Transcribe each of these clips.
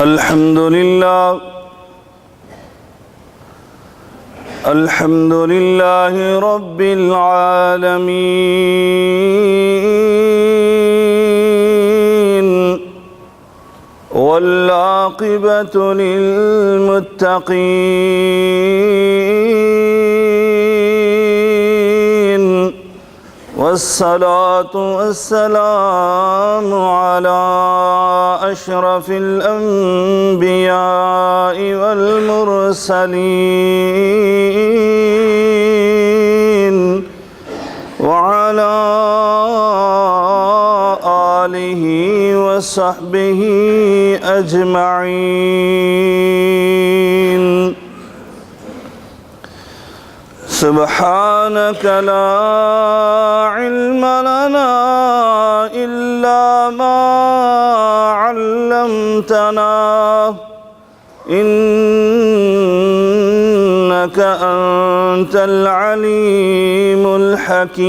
الحمد لله رب العالمين والعاقبة للمتقين والصلاة والسلام على أشرف الأنبياء والمرسلين وعلى آله وصحبه أجمعين. سبحانك لا علم لنا إلا ما علمتنا إنك أنت العليم الحكيم.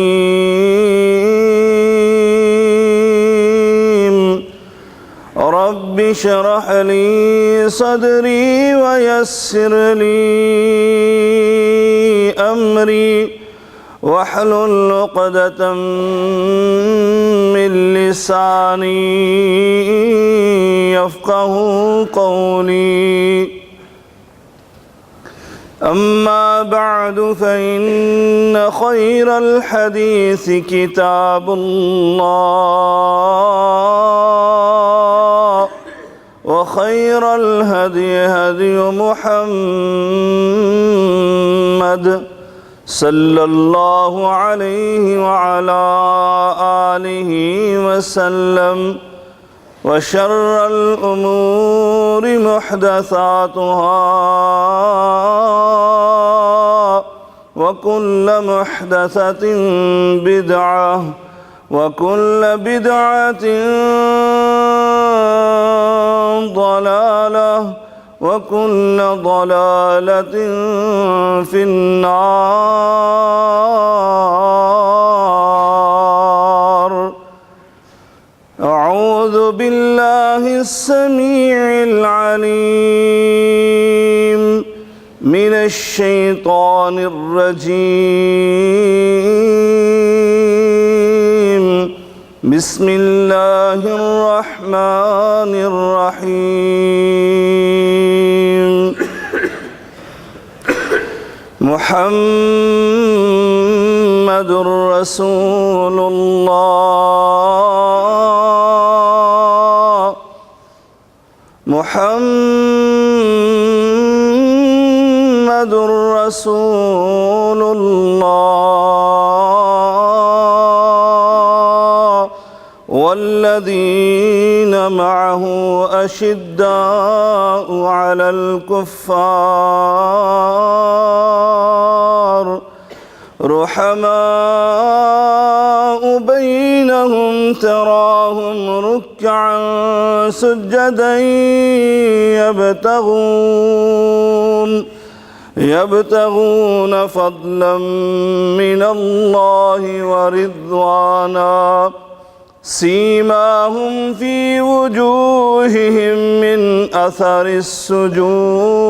رب اشرح لي صدري ويسر لي أمري واحلل عقدة من لساني يفقه قولي. أما بعد فإن خير الحديث كتاب الله وخير الهدي هدي محمد صلى الله عليه وعلى آله وسلم. وشر الأمور محدثاتها وكل محدثة بدعة وكل بدعة ضلالة وكل ضلالة في النار. أعوذ بالله السميع العليم من الشيطان الرجيم. بسم الله الرحمن الرحيم. محمد رسول الله محمد رسول الله والذين معه أشداء على الكفار رحماء بينهم تراهم ركعا سجدا يبتغون فضلا من الله ورضوانا سيماهم في وجوههم من أثر السجود.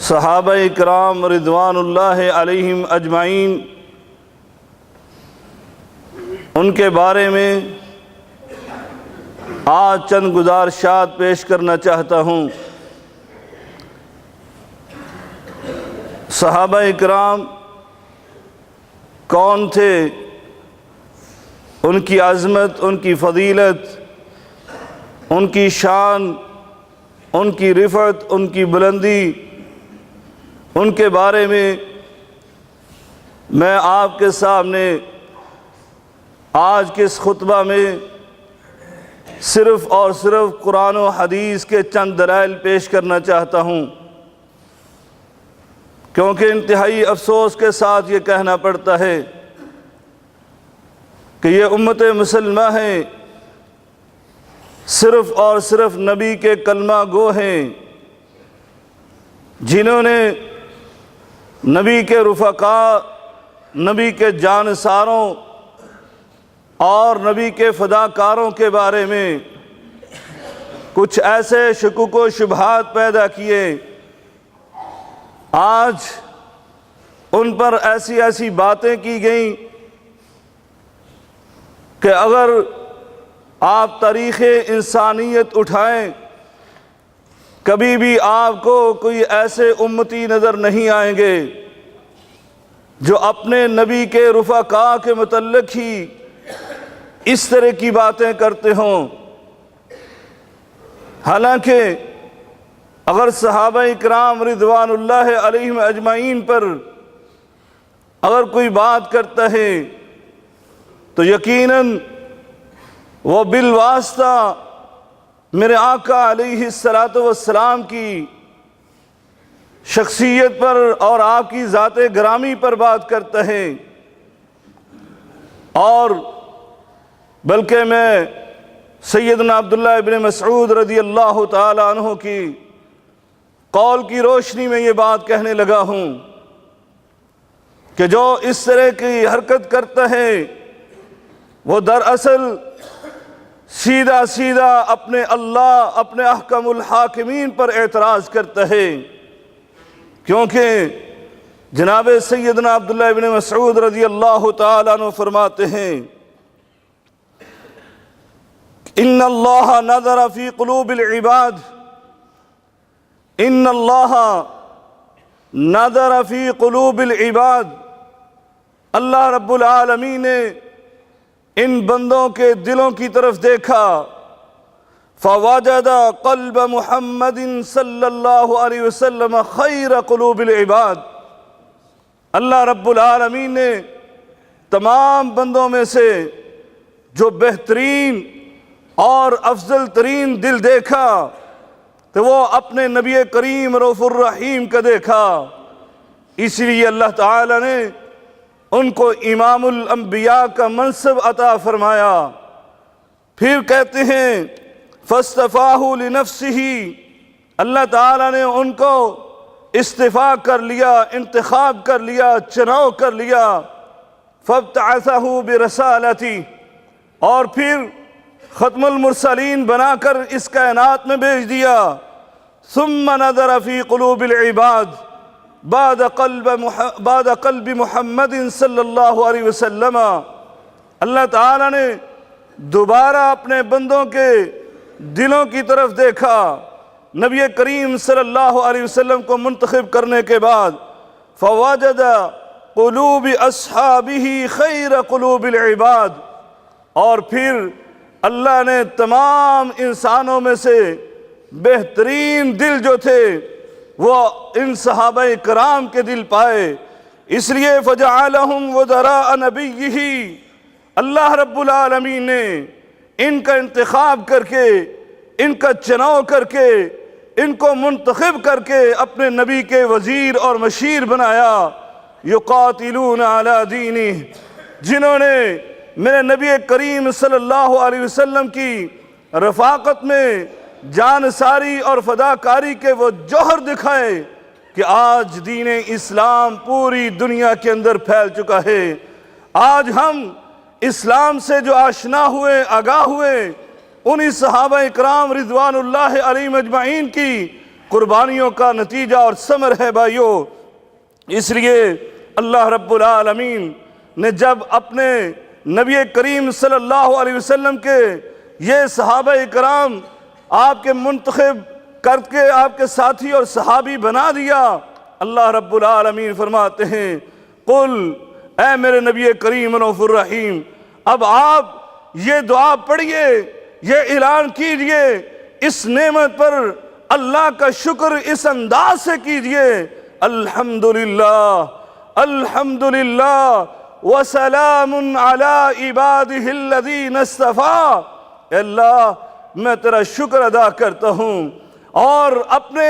صحابہ اکرام رضوان اللہ علیہم اجمعین، ان کے بارے میں آج چند گزارشات پیش کرنا چاہتا ہوں۔ صحابہ اکرام کون تھے؟ ان کی عظمت، ان کی فضیلت، ان کی شان، ان کی رفعت، ان کی بلندی، ان کے بارے میں آپ کے سامنے آج کے اس خطبہ میں صرف اور صرف قرآن و حدیث کے چند دلائل پیش کرنا چاہتا ہوں، کیونکہ انتہائی افسوس کے ساتھ یہ کہنا پڑتا ہے کہ یہ امت مسلمہ ہیں، صرف اور صرف نبی کے کلمہ گو ہیں، جنہوں نے نبی کے رفقاء، نبی کے جانثاروں اور نبی کے فداکاروں کے بارے میں کچھ ایسے شکوک و شبہات پیدا کیے۔ آج ان پر ایسی ایسی باتیں کی گئیں کہ اگر آپ تاریخ انسانیت اٹھائیں، کبھی بھی آپ کو کوئی ایسے امتی نظر نہیں آئیں گے جو اپنے نبی کے رفقاء کے متعلق ہی اس طرح کی باتیں کرتے ہوں۔ حالانکہ اگر صحابہ اکرام رضوان اللہ علیہم اجمعین پر اگر کوئی بات کرتا ہے تو یقیناً وہ بالواسطہ میرے آقا علیہ السلام کی شخصیت پر اور آپ کی ذات گرامی پر بات کرتا ہے، اور بلکہ میں سیدنا عبداللہ ابن مسعود رضی اللہ تعالی عنہ کی قول کی روشنی میں یہ بات کہنے لگا ہوں کہ جو اس طرح کی حرکت کرتا ہے وہ دراصل سیدھا سیدھا اپنے اللہ، اپنے احکم الحاکمین پر اعتراض کرتا ہے، کیونکہ جناب سیدنا عبداللہ ابن مسعود رضی اللہ تعالیٰ عنہ فرماتے ہیں ان اللہ نظر فی قلوب العباد، ان اللہ نظر فی قلوب العباد، اللہ رب العالمین نے ان بندوں کے دلوں کی طرف دیکھا، فوجد قلب محمد صلی اللہ علیہ وسلم خیر قلوب العباد، اللہ رب العالمین نے تمام بندوں میں سے جو بہترین اور افضل ترین دل دیکھا تو وہ اپنے نبی کریم رؤوف الرحیم کا دیکھا، اس لیے اللہ تعالی نے ان کو امام الانبیاء کا منصب عطا فرمایا۔ پھر کہتے ہیں فاصطفاہ لنفسہ، اللہ تعالیٰ نے ان کو اصطفیٰ کر لیا، انتخاب کر لیا، چناؤ کر لیا، فابتعثہ برسالتی، اور پھر ختم المرسلین بنا کر اس کائنات میں بھیج دیا۔ ثم نظر فی قلوب العباد بعد قلب محمد صلی اللہ علیہ وسلم، اللہ تعالیٰ نے دوبارہ اپنے بندوں کے دلوں کی طرف دیکھا، نبی کریم صلی اللہ علیہ وسلم کو منتخب کرنے کے بعد فوجد قلوب اصحابہ خیر قلوب العباد، اور پھر اللہ نے تمام انسانوں میں سے بہترین دل جو تھے وہ ان صحابہ کرام کے دل پائے، اس لیے فجعلہم وزراء نبیہ، اللہ رب العالمین نے ان کا انتخاب کر کے، ان کا چناؤ کر کے، ان کو منتخب کر کے اپنے نبی کے وزیر اور مشیر بنایا، یقاتلون علی دینہ، جنہوں نے میرے نبی کریم صلی اللہ علیہ وسلم کی رفاقت میں جانثاری اور فداکاری کے وہ جوہر دکھائے کہ آج دین اسلام پوری دنیا کے اندر پھیل چکا ہے۔ آج ہم اسلام سے جو آشنا ہوئے، آگاہ ہوئے، انہی صحابہ اکرام رضوان اللہ علیہم اجمعین کی قربانیوں کا نتیجہ اور ثمر ہے بھائیو۔ اس لیے اللہ رب العالمین نے جب اپنے نبی کریم صلی اللہ علیہ وسلم کے یہ صحابہ کرام آپ کے منتخب کر کے آپ کے ساتھی اور صحابی بنا دیا، اللہ رب العالمین فرماتے ہیں قل، اے میرے نبی کریم رؤوف الرحیم، اب آپ یہ دعا پڑھیے، یہ اعلان کیجئے، اس نعمت پر اللہ کا شکر اس انداز سے کیجئے، الحمدللہ الحمدللہ وسلام علی عبادہ الذین اصطفیٰ۔ اے اللہ میں تیرا شکر ادا کرتا ہوں اور اپنے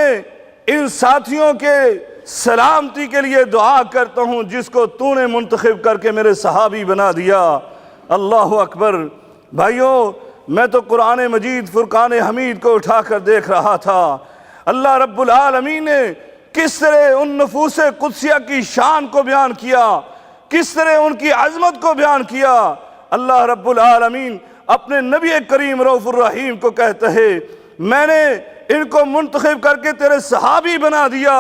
ان ساتھیوں کے سلامتی کے لیے دعا کرتا ہوں جس کو تو نے منتخب کر کے میرے صحابی بنا دیا۔ اللہ اکبر۔ بھائیوں، میں تو قرآن مجید فرقان حمید کو اٹھا کر دیکھ رہا تھا، اللہ رب العالمین نے کس طرح ان نفوس قدسیہ کی شان کو بیان کیا، کس طرح ان کی عظمت کو بیان کیا۔ اللہ رب العالمین اپنے نبی کریم رؤوف الرحیم کو کہتا ہے میں نے ان کو منتخب کر کے تیرے صحابی بنا دیا۔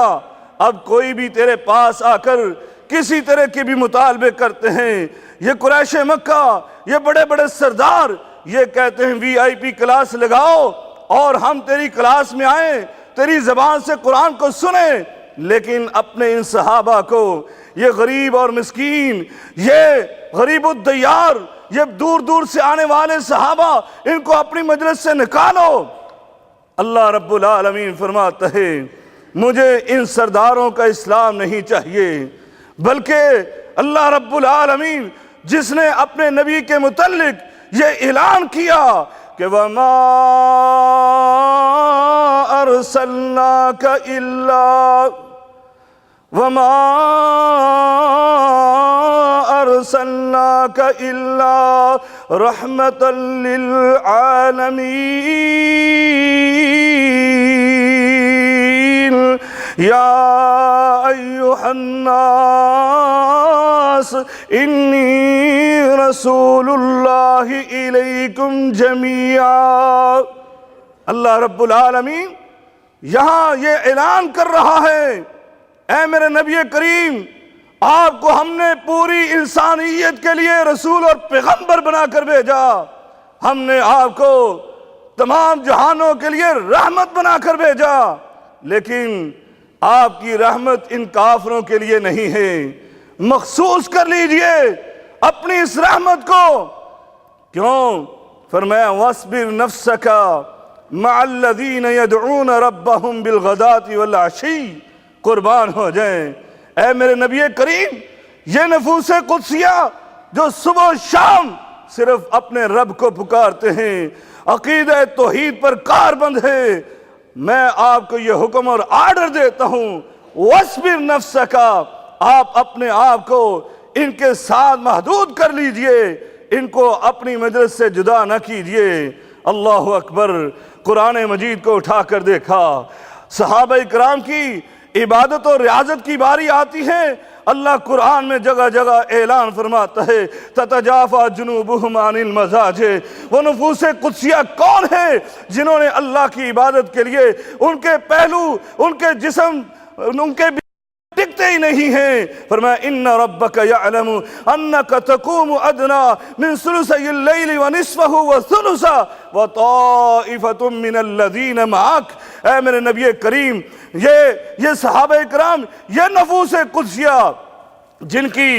اب کوئی بھی تیرے پاس آ کر کسی طرح کے بھی مطالبے کرتے ہیں، یہ قریش مکہ، یہ بڑے بڑے سردار یہ کہتے ہیں وی آئی پی کلاس لگاؤ اور ہم تیری کلاس میں آئیں، تیری زبان سے قرآن کو سنیں، لیکن اپنے ان صحابہ کو، یہ غریب اور مسکین، یہ غریب الدیار، یہ دور دور سے آنے والے صحابہ، ان کو اپنی مجلس سے نکالو۔ اللہ رب العالمین فرماتا ہے مجھے ان سرداروں کا اسلام نہیں چاہیے، بلکہ اللہ رب العالمین جس نے اپنے نبی کے متعلق یہ اعلان کیا کہ وَمَا أَرْسَلْنَاكَ إِلَّا رَحْمَةً لِلْعَالَمِينَ يَا أَيُّهَا النَّاسُ إِنِّي رَسُولُ اللَّهِ إِلَيْكُمْ جَمِيعًا۔ اللہ رب العالمین یہاں یہ اعلان کر رہا ہے اے میرے نبی کریم، آپ کو ہم نے پوری انسانیت کے لیے رسول اور پیغمبر بنا کر بھیجا، ہم نے آپ کو تمام جہانوں کے لیے رحمت بنا کر بھیجا، لیکن آپ کی رحمت ان کافروں کے لیے نہیں ہے۔ مخصوص کر لیجئے اپنی اس رحمت کو۔ کیوں؟ فرمایا وَاصْبِرْ نَفْسَكَ مَعَ الَّذِينَ يَدْعُونَ رَبَّهُمْ بِالْغَدَاةِ وَالْعَشِيِّ۔ قربان ہو جائیں اے میرے نبی کریم، یہ نفوس قدسیہ جو صبح و شام صرف اپنے رب کو پکارتے ہیں، عقیدہ توحید پر کاربند ہے، میں آپ کو یہ حکم اور آرڈر دیتا ہوں وَاصْبِرْ نَفْسَكَ، آپ اپنے آپ کو ان کے ساتھ محدود کر لیجئے، ان کو اپنی مجلس سے جدا نہ کیجئے۔ اللہ اکبر۔ قرآن مجید کو اٹھا کر دیکھا، صحابہ کرام کی عبادت اور ریاضت کی باری آتی ہے، اللہ قرآن میں جگہ جگہ اعلان فرماتا ہے تتجافا جنوبہم عن المضاجع۔ وہ نفوس قدسیہ کون ہیں جنہوں نے اللہ کی عبادت کے لیے ان کے پہلو، ان کے جسم، ان کے ٹکتے ہی نہیں ہیں۔ فرمایا ان ربک یعلم انک تقوم ادنی من ثلثی اللیل ونصفہ وثلثہ وطائفۃ من الذین معک۔ اے میرے نبی کریم، یہ صحابہ کرام، یہ نفوس قدسیہ جن کی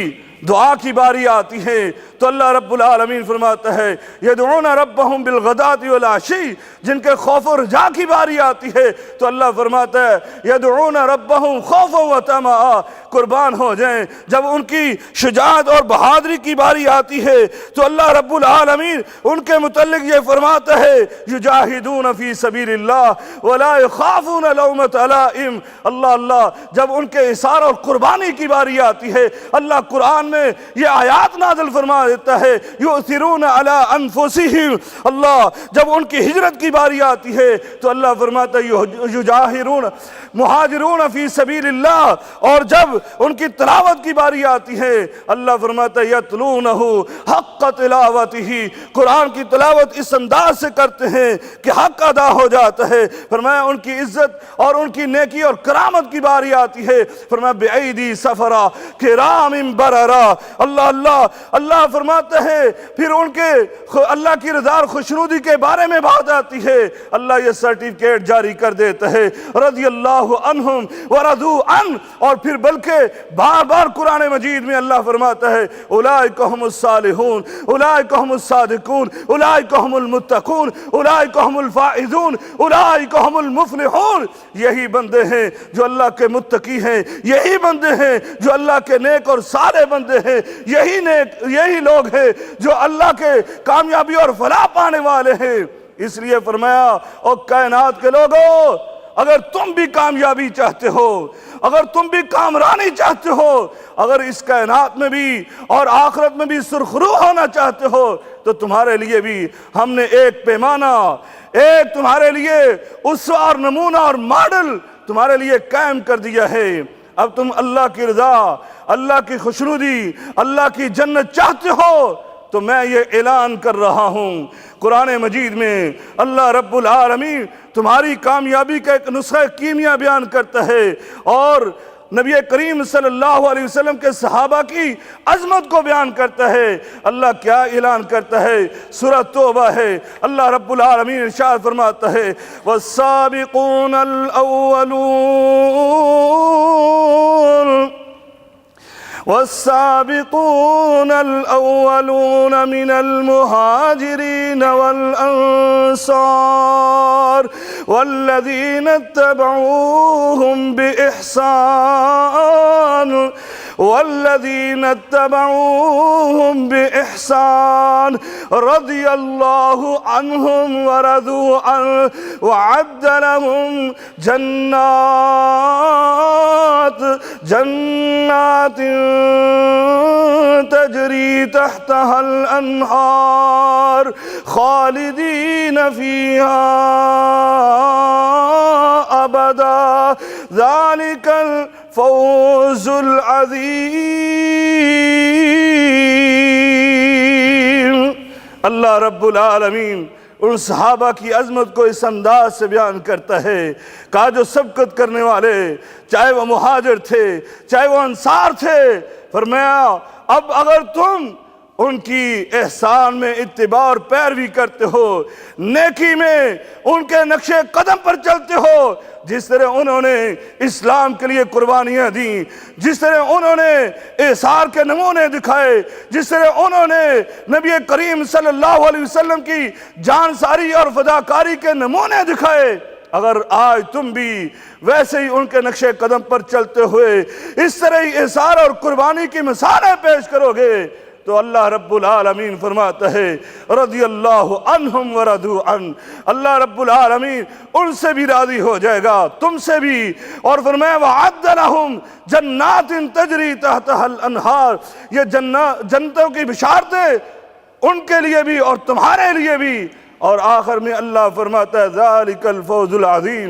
دعا کی باری آتی ہے تو اللہ رب العالمین فرماتا ہے یدعون ربہم بالغداۃ والعشی، جن کے خوف و رجا کی باری آتی ہے تو اللہ فرماتا ہے یدعون ربہم خوفا وطمعا۔ قربان ہو جائیں، جب ان کی شجاعت اور بہادری کی باری آتی ہے تو اللہ رب العالمین ان کے متعلق یہ فرماتا ہے یجاہدون فی سبیل اللہ ولا یخافون لومۃ لائم۔ اللہ اللہ، جب ان کے اثار اور قربانی کی باری آتی ہے اللہ قرآن قرآن میں یہ آیات نازل فرما دیتا ہے، یؤثرون علی انفسہم، اللہ جب ان کی ہجرت کی باری آتی ہے تو اللہ فرماتا ہے یجاہرون مہاجرون فی سبیل اللہ، اور جب ان کی تلاوت کی باری آتی ہے اللہ فرماتا ہے یتلونہ حق تلاوتہ، قرآن کی تلاوت اس انداز سے کرتے ہیں کہ حق ادا ہو جاتا ہے۔ فرمایا ان کی عزت اور ان کی نیکی اور کرامت کی باری آتی ہے، فرمایا بِأَيْدِي سَفَرَا كِرَامٍ بَرَرَا، اللہ فرماتا ہے پھر ان کے اللہ کی رضا اور خوشنودی کے بارے میں بات آتی ہے، اللہ یہ سرٹیفکیٹ جاری کر دیتا ہے رضی اللہ عنہم ورضوا عنہ، اور پھر بلکہ بار بار قرآن مجید میں اللہ فرماتا ہے اولئک هم الصالحون اولئک هم الصادقون اولئک هم المتقون اولئک هم الفائزون اولئک هم المفلحون، یہی بندے ہیں جو اللہ کے متقی ہیں، یہی بندے ہیں جو اللہ کے نیک اور صالح بندے ہیں، یہی لوگ ہیں جو اللہ کے کامیابی اور فلاح پانے والے ہیں۔ اس لیے فرمایا او کائنات کے لوگوں، اگر تم بھی کامیابی چاہتے ہو، اگر تم بھی کامرانی چاہتے ہو، اگر اس کائنات میں بھی اور آخرت میں بھی سرخرو ہونا چاہتے ہو، تو تمہارے لیے بھی ہم نے ایک پیمانہ، ایک تمہارے لیے اسوہ اور نمونہ اور ماڈل تمہارے لیے قائم کر دیا ہے۔ اب تم اللہ کی رضا، اللہ کی خوشنودی، اللہ کی جنت چاہتے ہو تو میں یہ اعلان کر رہا ہوں، قرآن مجید میں اللہ رب العالمین تمہاری کامیابی کا ایک نسخہ کیمیا بیان کرتا ہے، اور نبی کریم صلی اللہ علیہ وسلم کے صحابہ کی عظمت کو بیان کرتا ہے۔ اللہ کیا اعلان کرتا ہے؟ سورہ توبہ ہے، اللہ رب العالمین ارشاد فرماتا ہے والسابقون والسابقون الأولون من المهاجرين والأنصار والذين اتبعوهم بإحسان رضي الله عنهم ورضوا عنه وعد لهم جنات تجري تحتها الأنهار خالدين فيها أبدا ذلك الفوز العظيم۔ اللہ رب العالمین ان صحابہ کی عظمت کو اس انداز سے بیان کرتا ہے، کہا جو سبقت کرنے والے، چاہے وہ مہاجر تھے چاہے وہ انصار تھے، فرمایا اب اگر تم ان کی احسان میں اتباع اور پیروی کرتے ہو، نیکی میں ان کے نقش قدم پر چلتے ہو، جس طرح انہوں نے اسلام کے لیے قربانیاں دیں، جس طرح انہوں نے ایثار کے نمونے دکھائے، جس طرح انہوں نے نبی کریم صلی اللہ علیہ وسلم کی جانساری اور فداکاری کے نمونے دکھائے، اگر آج تم بھی ویسے ہی ان کے نقش قدم پر چلتے ہوئے اس طرح ہی ایثار اور قربانی کی مثالیں پیش کرو گے تو اللہ رب العالمین فرماتا ہے رضی اللہ عنہم ورضوا عنہ، اللہ رب العالمین ان سے بھی راضی ہو جائے گا، تم سے بھی، اور فرمایا وعد لہم جنات تجری تحتها الانہار، یہ جنتوں کی بشارتیں ان کے لیے بھی اور تمہارے لیے بھی، اور آخر میں اللہ فرماتا ہے ذالک الفوز العظیم،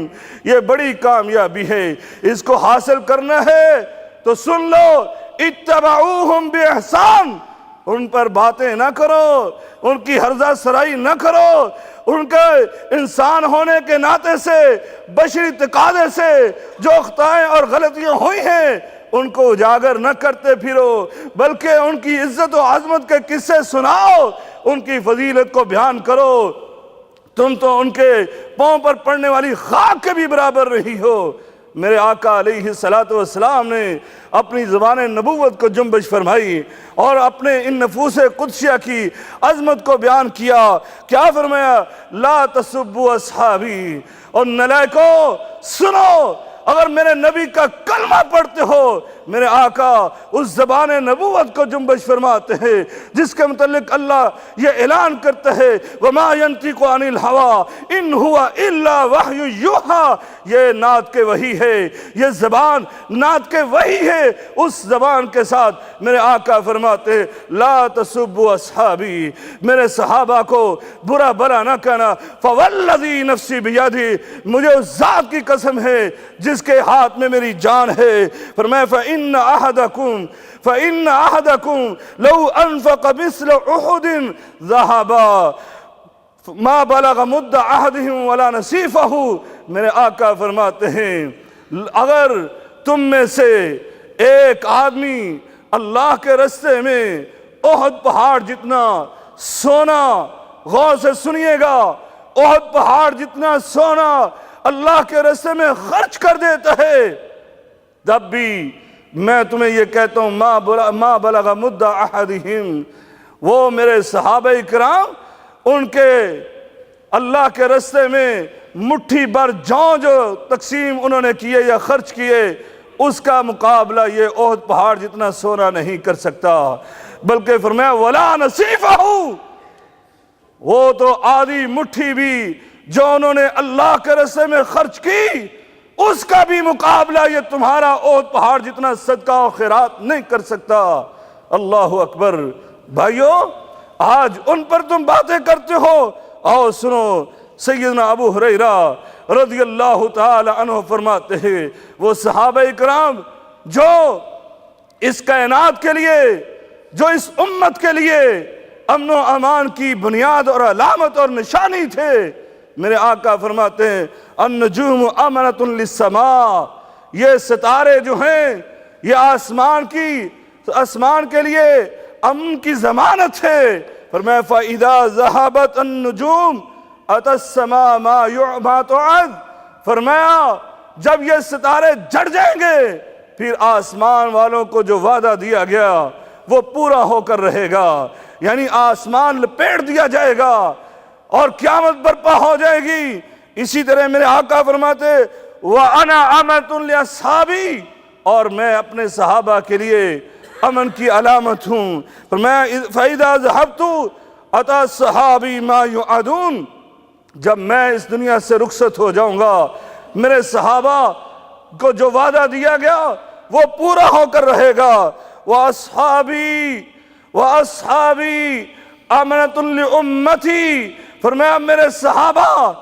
یہ بڑی کامیابی ہے، اس کو حاصل کرنا ہے تو سن لو اتبعوہم بإحسان، ان پر باتیں نہ کرو، ان کی ہرزہ سرائی نہ کرو، ان کے انسان ہونے کے ناطے سے، بشری تقاضے سے جو خطائیں اور غلطیاں ہوئی ہیں ان کو اجاگر نہ کرتے پھرو، بلکہ ان کی عزت و عظمت کے قصے سناؤ، ان کی فضیلت کو بیان کرو۔ تم تو ان کے پاؤں پر پڑنے والی خاک کے بھی برابر نہیں ہو۔ میرے آقا علیہ السلام نے اپنی زبان نبوت کو جنبش فرمائی اور اپنے ان نفوس قدسیہ کی عظمت کو بیان کیا، کیا فرمایا لا تسبوا اصحابی، اور نلائکو سنو، اگر میرے نبی کا کلمہ پڑھتے ہو، میرے آقا اس زبان نبوت کو جنبش فرماتے ہیں جس کے متعلق اللہ یہ اعلان کرتا ہے وَمَا يَنْطِقُ عَنِ الْهَوَىٰ إِنْ هُوَ إِلَّا وَحْيٌ يُوحَىٰ۔ یہ نعت کے وحی ہے، یہ زبان نعت کے وحی ہے۔ اس زبان کے ساتھ میرے آقا فرماتے ہیں لا تسبوا اصحابی، میرے صحابہ کو برا بلا نہ کہنا، فوالذی نفسی بیدی، مجھے اس ذات کی قسم ہے جس کے ہاتھ میں میری جان ہے۔ فرمایا فإن أحدكم لو أنفق مثل أحد ذهبا ما بلغ مد أحدهم ولا نصيفه۔ میرے آقا فرماتے ہیں اگر تم میں سے ایک آدمی اللہ کے رستے میں احد پہاڑ جتنا سونا، غور سے سنیے گا، احد پہاڑ جتنا سونا اللہ کے رستے میں خرچ کر دیتا ہے، تب بھی میں تمہیں یہ کہتا ہوں ما بلغ مد احدہم، وہ میرے صحابہ کرام ان کے اللہ کے رستے میں مٹھی بھر جوں جو تقسیم انہوں نے کیے یا خرچ کیے، اس کا مقابلہ یہ احد پہاڑ جتنا سونا نہیں کر سکتا۔ بلکہ فرمایا ولا نصیفہ، وہ تو آدھی مٹھی بھی جو انہوں نے اللہ کے رستے میں خرچ کی، اس کا بھی مقابلہ یہ تمہارا احد پہاڑ جتنا صدقہ و خیرات نہیں کر سکتا۔ اللہ اکبر۔ بھائیو آج ان پر تم باتیں کرتے ہو، آؤ سنو سیدنا ابو ہریرہ رضی اللہ تعالی عنہ فرماتے ہیں وہ صحابہ کرام جو اس کائنات کے لیے، جو اس امت کے لیے امن و امان کی بنیاد اور علامت اور نشانی تھے، میرے آقا فرماتے ہیں النجوم امنۃ للسماء، یہ ستارے جو ہیں یہ آسمان کے لیے امن کی ضمانت ہے۔ فرمایا فَإِذَا ذَهَبَتْ النُّجُومُ أَتَى السَّمَاءَ مَا تُوعَدُ، فرمایا جب یہ ستارے جڑ جائیں گے پھر آسمان والوں کو جو وعدہ دیا گیا وہ پورا ہو کر رہے گا، یعنی آسمان لپیٹ دیا جائے گا اور قیامت برپا ہو جائے گی۔ اسی طرح میرے آقا فرماتے وَأَنَا أَمَنْتٌ لِأَصْحَابِي، اور میں اپنے صحابہ کے لیے امن کی علامت ہوں۔ فرمایا فَإِذَا ذَهَبْتُ أَتَى الصَّحَابِي مَا يُعَدُونَ، جب میں اس دنیا سے رخصت ہو جاؤں گا میرے صحابہ کو جو وعدہ دیا گیا وہ پورا ہو کر رہے گا۔ وَأَصْحَابِي أَمَنَةٌ لِأُمَّتِي، فرمایا میرے صحابہ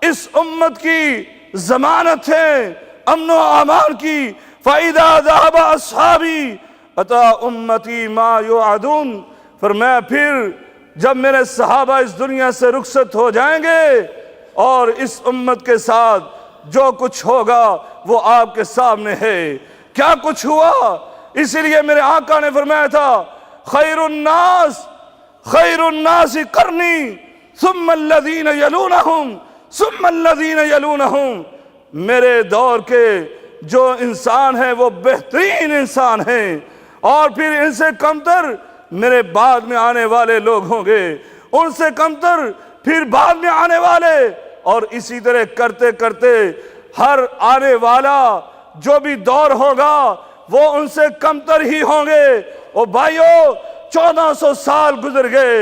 اس امت کی ضمانت ہے امن و امان کی۔ فَإِذَا ذَهَبَ أَصْحَابِي أَتَى أُمَّتِي مَا يُوعَدُونَ، فرمایا پھر جب میرے صحابہ اس دنیا سے رخصت ہو جائیں گے اور اس امت کے ساتھ جو کچھ ہوگا وہ آپ کے سامنے ہے۔ کیا کچھ ہوا؟ اسی لیے میرے آقا نے فرمایا تھا خیر الناس قرنی ثم الذین یلونہم ثم الذین یلونہم، میرے دور کے جو انسان ہیں وہ بہترین انسان ہیں، اور پھر ان سے کمتر میرے بعد میں آنے والے لوگ ہوں گے، ان سے کمتر پھر بعد میں آنے والے، اور اسی طرح کرتے کرتے ہر آنے والا جو بھی دور ہوگا وہ ان سے کمتر ہی ہوں گے۔ اور بھائیو 1400 سال گزر گئے،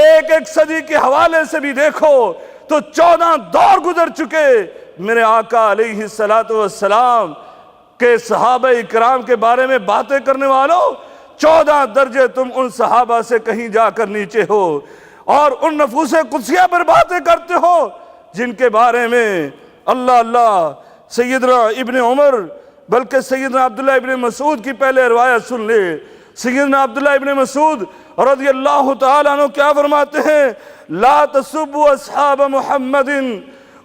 ایک ایک صدی کے حوالے سے بھی دیکھو تو 14 دور گزر چکے۔ میرے آقا علیہ السلام کے صحابہ اکرام کے بارے میں باتیں کرنے والوں 14 درجے تم ان صحابہ سے کہیں جا کر نیچے ہو، اور ان نفوس قدسیہ پر باتیں کرتے ہو جن کے بارے میں اللہ سیدنا ابن عمر، بلکہ سیدنا عبداللہ ابن مسعود کی پہلے روایت سن لے۔ سیدنا عبداللہ ابن مسعود رضی اللہ تعالیٰ عنہ کیا فرماتے ہیں لا تسبوا اصحاب محمد،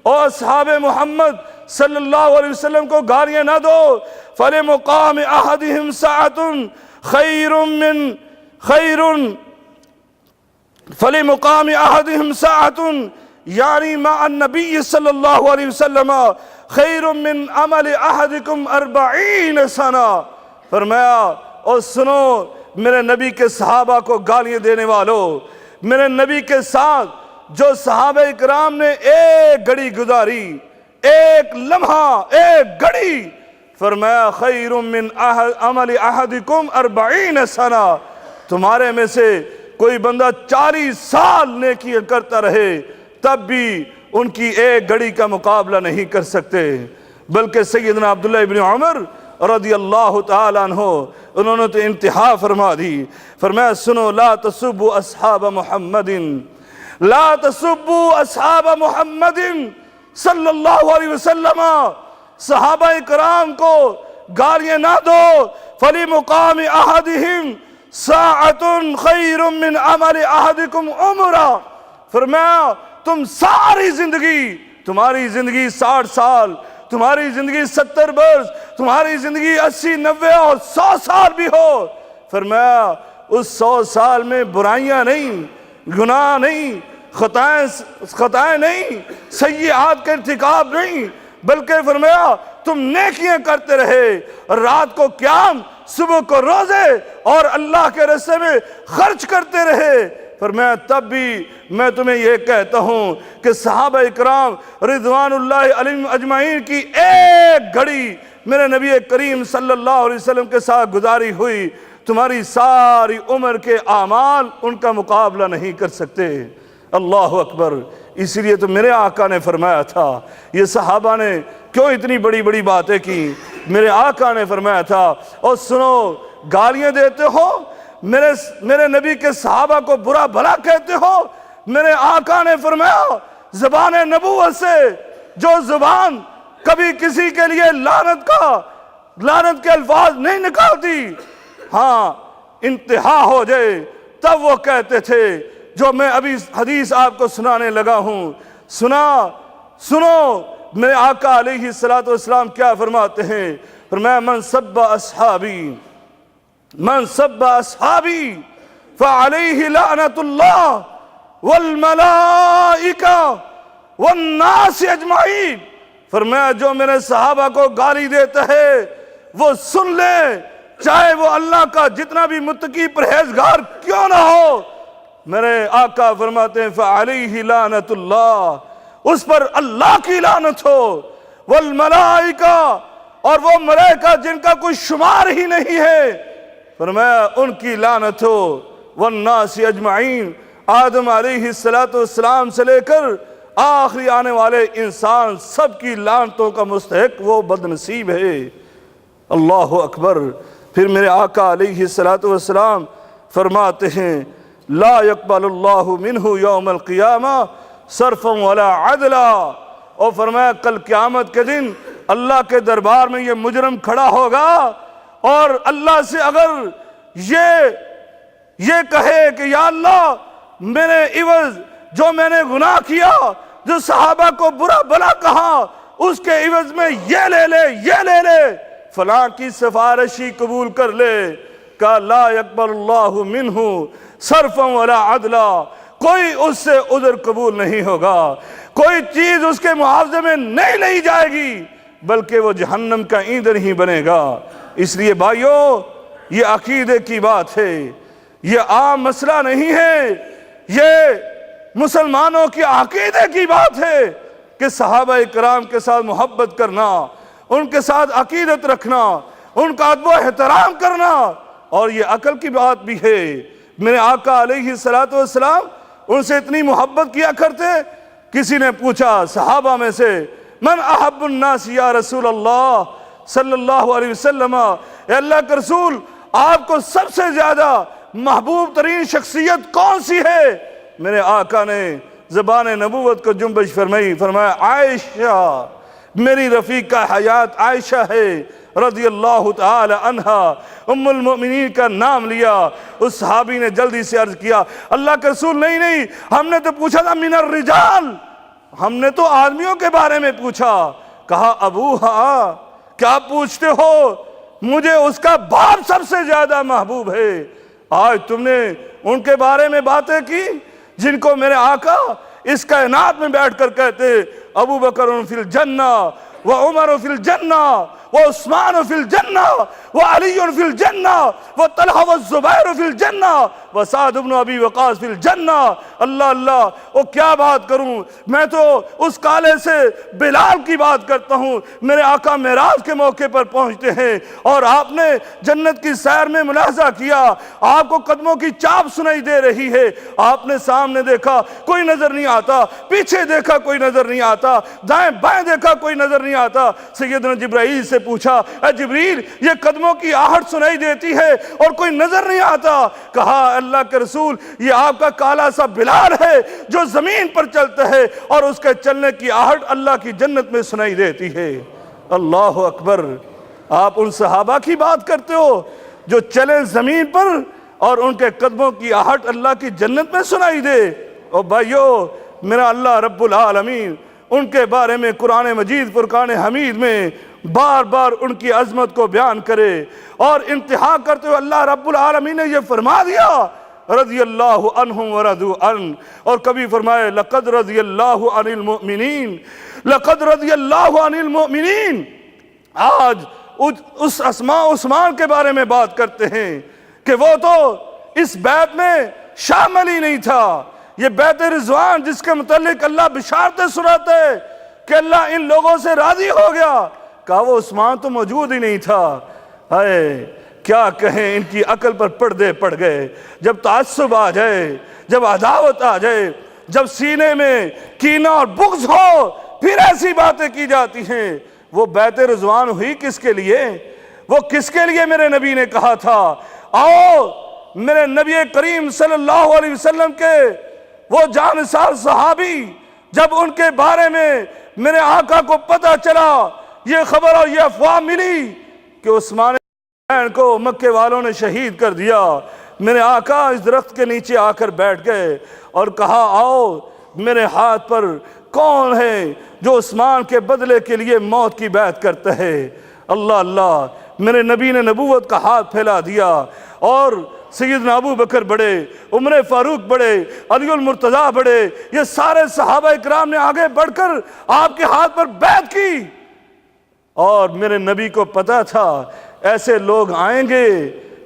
اور اصحاب محمد صلی اللہ علیہ وسلم کو گالیاں نہ دو، فلمقام احدہم ساعۃ فلمقام احدہم ساعۃ یعنی مع النبی صلی اللہ علیہ وسلم خیر من عمل احدکم 40 سنہ۔ فرمایا اور سنو میرے نبی کے صحابہ کو گالیاں دینے والوں، میرے نبی کے ساتھ جو صحابہ اکرام نے ایک گھڑی گزاری، ایک لمحہ، ایک گھڑی، فرمایا خیر من عمل احدکم 40 سنہ، تمہارے میں سے کوئی بندہ 40 سال نیکی کرتا رہے تب بھی ان کی ایک گھڑی کا مقابلہ نہیں کر سکتے۔ بلکہ سیدنا عبداللہ ابن عمر رضی اللہ تعالیٰ عنہ انہوں نے تو انتہا فرما دی، فرمایا سنو لا تسبوا اصحاب محمد، لا تسبوا اصحاب محمد صلی اللہ علیہ وسلم، صحابہ کرام کو گالیاں نہ دو، فلی مقام احدہم ساعۃ خیر من عمل احدکم عمرہ، فرمایا تم ساری زندگی، تمہاری زندگی 60 سال، تمہاری زندگی 70 برس، تمہاری زندگی 80 90 اور 100 سال بھی ہو، فرمایا اس 100 سال میں برائیاں نہیں، گناہ نہیں، خطائیں نہیں، سیئات کا ارتکاب نہیں، بلکہ فرمایا تم نیکیاں کرتے رہے، رات کو قیام، صبح کو روزے اور اللہ کے راستے میں خرچ کرتے رہے، فرمایا تب بھی میں تمہیں یہ کہتا ہوں کہ صحابہ اکرام رضوان اللہ علیہم اجمعین کی ایک گھڑی میرے نبی کریم صلی اللہ علیہ وسلم کے ساتھ گزاری ہوئی، تمہاری ساری عمر کے اعمال ان کا مقابلہ نہیں کر سکتے۔ اللہ اکبر۔ اسی لیے تو میرے آقا نے فرمایا تھا، یہ صحابہ نے کیوں اتنی بڑی بڑی باتیں کی، میرے آقا نے فرمایا تھا، اور سنو گالیاں دیتے ہو، میرے نبی کے صحابہ کو برا بھلا کہتے ہو، میرے آقا نے فرمایا زبان نبوت سے جو زبان کبھی کسی کے لیے لعنت کے الفاظ نہیں نکالتی، ہاں انتہا ہو جائے تب وہ کہتے تھے جو میں ابھی حدیث آپ کو سنانے لگا ہوں، سنو میرے آقا علیہ السلام کیا فرماتے ہیں، فرمایا من سب اصحابی فعلیہ لعنت اللہ والملائکہ والناس اجمعین، فرمایا جو میرے صحابہ کو گالی دیتا ہے وہ سن لے، چاہے وہ اللہ کا جتنا بھی متقی پرہیزگار کیوں نہ ہو، میرے آقا فرماتے ہیں فعلیہ لعنت اللہ، اس پر اللہ کی لعنت ہو، والملائکہ اور وہ ملائکہ جن کا کوئی شمار ہی نہیں ہے، فرمایا ان کی لعنت ہو، والناس اجمعین، آدم علیہ السلام سے لے کر آخری آنے والے انسان سب کی لعنتوں کا مستحق وہ بدنصیب ہے۔ اللہ اکبر۔ پھر میرے آقا علیہ السلام فرماتے ہیں لا يقبل اللہ منہ یوم القیامہ صرفا ولا عدلا، اور فرمایا کل قیامت کے دن اللہ کے دربار میں یہ مجرم کھڑا ہوگا اور اللہ سے اگر یہ کہے کہ یا اللہ میرے عوض جو میں نے گناہ کیا، جو صحابہ کو برا بھلا کہا، اس کے عوض میں یہ لے لے فلاں کی سفارشی قبول کر لے، کہ لا يقبل اللہ منہ صرفا ولا عدلا، کوئی اس سے عذر قبول نہیں ہوگا، کوئی چیز اس کے معاوضے میں نہیں لی جائے گی، بلکہ وہ جہنم کا ایندھن ہی بنے گا۔ اس لیے بھائیو یہ عقیدے کی بات ہے، یہ عام مسئلہ نہیں ہے، یہ مسلمانوں کی عقیدے کی بات ہے کہ صحابہ کرام کے ساتھ محبت کرنا، ان کے ساتھ عقیدت رکھنا، ان کا ادب و احترام کرنا، اور یہ عقل کی بات بھی ہے۔ میرے آقا علیہ السلام ان سے اتنی محبت کیا کرتے، کسی نے پوچھا صحابہ میں سے من احب الناس یا رسول اللہ صلی اللہ علیہ وسلم، اے اللہ کے رسول آپ کو سب سے زیادہ محبوب ترین شخصیت کون سی ہے؟ میرے آقا نے زبان نبوت کو جنبش فرمائی، فرمایا عائشہ، میری رفیقہ حیات عائشہ ہے رضی اللہ تعالی عنہا، ام المؤمنین کا نام لیا۔ اس صحابی نے جلدی سے عرض کیا اللہ کے رسول نہیں، ہم نے تو پوچھا تھا من الرجال، ہم نے تو آدمیوں کے بارے میں پوچھا۔ کہا ابوہا، کیا پوچھتے ہو؟ مجھے اس کا باپ سب سے زیادہ محبوب ہے۔ آج تم نے ان کے بارے میں باتیں کی جن کو میرے آقا اس کائنات میں بیٹھ کر کہتے ابو بکر فی الجنہ و عمر فی الجنہ وہ عثمان فی الجنہ، وہ علی فی الجنہ، وہ طلحہ والزبیر فی الجنہ، وہ سعد بن ابی وقاص فی الجنہ۔ اللہ اللہ، وہ کیا بات کروں، میں تو اس کالے سے بلال کی بات کرتا ہوں۔ میرے آقا معراج کے موقع پر پہنچتے ہیں اور آپ نے جنت کی سیر میں ملاحظہ کیا، آپ کو قدموں کی چاپ سنائی دے رہی ہے، آپ نے سامنے دیکھا کوئی نظر نہیں آتا، پیچھے دیکھا کوئی نظر نہیں آتا، دائیں بائیں دیکھا کوئی نظر نہیں آتا۔ سیدنا جبرائیل سے پوچھا، اے جبریل یہ قدموں کی آہٹ سنائی دیتی ہے اور کوئی نظر نہیں آتا؟ کہا اللہ کے رسول یہ آپ کا کالا سا بلال ہے جو زمین پر چلتا ہے اور اس کے چلنے کی آہٹ اللہ کی جنت میں سنائی دیتی ہے۔ اللہ اکبر، آپ ان صحابہ کی بات کرتے ہو جو چلے زمین پر اور ان کے قدموں کی آہٹ اللہ کی جنت میں سنائی دے۔ اور بھائیو، میرا اللہ رب العالمین ان کے بارے میں قرآن مجید فرقان حمید میں بار بار ان کی عظمت کو بیان کرے، اور انتہا کرتے ہوئے اللہ رب العالمین نے یہ فرما دیا رضی اللہ عنہم ورضوا عنہ، اور کبھی فرمائے لقد رضی اللہ عن المؤمنین، لقد رضی اللہ عن المؤمنین۔ آج اس اسماء عثمان کے بارے میں بات کرتے ہیں کہ وہ تو اس بیعت میں شامل ہی نہیں تھا۔ یہ بیعت رضوان جس کے متعلق اللہ بشارتیں سناتے کہ اللہ ان لوگوں سے راضی ہو گیا، کہا وہ عثمان تو موجود ہی نہیں تھا۔ ہائے کیا کہیں، ان کی عقل پر پردے پڑ گئے۔ جب تعصب آ جائے، جب عداوت آ جائے، جب سینے میں کینہ اور بغض ہو، پھر ایسی باتیں کی جاتی ہیں۔ وہ بیعت رضوان ہوئی کس کے لیے؟ وہ کس کے لیے میرے نبی نے کہا تھا آؤ میرے نبی کریم صلی اللہ علیہ وسلم کے وہ جانثار صحابی، جب ان کے بارے میں میرے آقا کو پتہ چلا، یہ خبر اور یہ افواہ ملی کہ عثمان کو مکے والوں نے شہید کر دیا، میرے آقا اس درخت کے نیچے آ کر بیٹھ گئے اور کہا آؤ میرے ہاتھ پر کون ہے جو عثمان کے بدلے کے لیے موت کی بیعت کرتا ہے۔ اللہ اللہ، میرے نبی نے نبوت کا ہاتھ پھیلا دیا، اور سیدنا ابو بکر بڑے، عمر فاروق بڑے، علی المرتضیٰ بڑے، یہ سارے صحابہ اکرام نے آگے بڑھ کر آپ کے ہاتھ پر بیعت کی۔ اور میرے نبی کو پتا تھا ایسے لوگ آئیں گے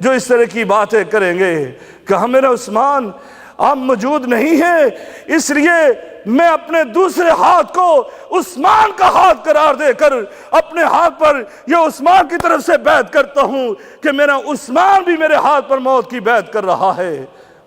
جو اس طرح کی باتیں کریں گے، کہ میرا عثمان آپ موجود نہیں ہیں، اس لیے میں اپنے دوسرے ہاتھ کو عثمان کا ہاتھ قرار دے کر اپنے ہاتھ پر یہ عثمان کی طرف سے بیعت کرتا ہوں کہ میرا عثمان بھی میرے ہاتھ پر موت کی بیعت کر رہا ہے۔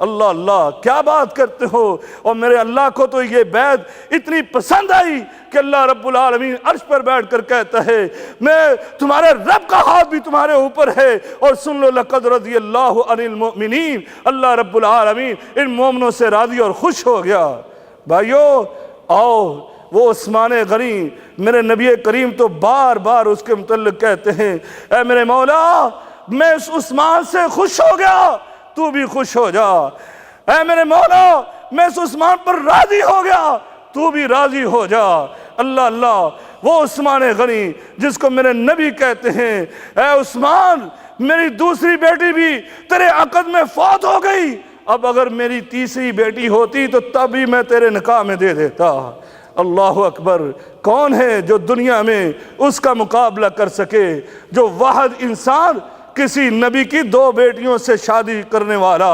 اللہ اللہ، کیا بات کرتے ہو۔ اور میرے اللہ کو تو یہ بیعت اتنی پسند آئی کہ اللہ رب العالمین عرش پر بیٹھ کر کہتا ہے میں تمہارے رب کا ہاتھ بھی تمہارے اوپر ہے، اور سن لو لقد رضی اللہ عن المؤمنین، اللہ رب العالمین ان مومنوں سے راضی اور خوش ہو گیا۔ بھائیو آؤ، وہ عثمان غنی میرے نبی کریم تو بار بار اس کے متعلق کہتے ہیں اے میرے مولا میں اس عثمان سے خوش ہو گیا، تو بھی خوش ہو جا۔ اے میرے مولا میں اس عثمان پر راضی ہو گیا، تو بھی راضی ہو جا۔ اللہ اللہ، وہ عثمان غنی جس کو میرے نبی کہتے ہیں اے عثمان میری دوسری بیٹی بھی تیرے عقد میں فوت ہو گئی، اب اگر میری تیسری بیٹی ہوتی تو تب بھی میں تیرے نکاح میں دے دیتا۔ اللہ اکبر، کون ہے جو دنیا میں اس کا مقابلہ کر سکے، جو واحد انسان کسی نبی کی 2 بیٹیوں سے شادی کرنے والا،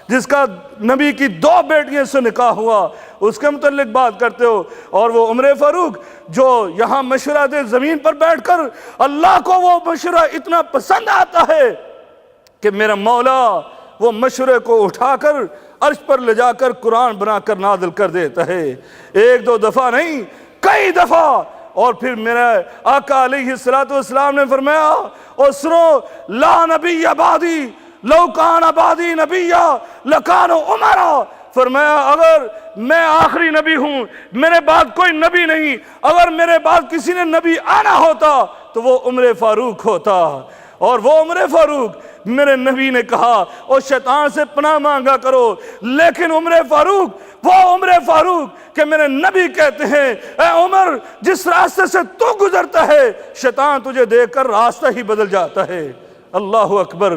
جس کا نبی کی 2 بیٹیوں سے نکاح ہوا، اس کے متعلق بات کرتے ہو۔ اور وہ عمر فاروق جو یہاں مشورہ دے زمین پر بیٹھ کر، اللہ کو وہ مشورہ اتنا پسند آتا ہے کہ میرا مولا وہ مشورے کو اٹھا کر عرش پر لے جا کر قرآن بنا کر نازل کر دیتا ہے، 1-2 دفعہ نہیں کئی دفعہ۔ اور پھر میرے آقا علیہ السلام نے فرمایا اور سنو لا نبی بعدی لو کان بعدی نبی لکان عمرا، فرمایا اگر میں آخری نبی ہوں، میرے بعد کوئی نبی نہیں، اگر میرے بعد کسی نے نبی آنا ہوتا تو وہ عمر فاروق ہوتا۔ اور وہ عمر فاروق میرے نبی نے کہا اور شیطان سے پناہ مانگا کرو، لیکن عمر فاروق وہ عمر فاروق کہ میرے نبی کہتے ہیں اے عمر جس راستے سے تو گزرتا ہے شیطان تجھے دیکھ کر راستہ ہی بدل جاتا ہے۔ اللہ اکبر،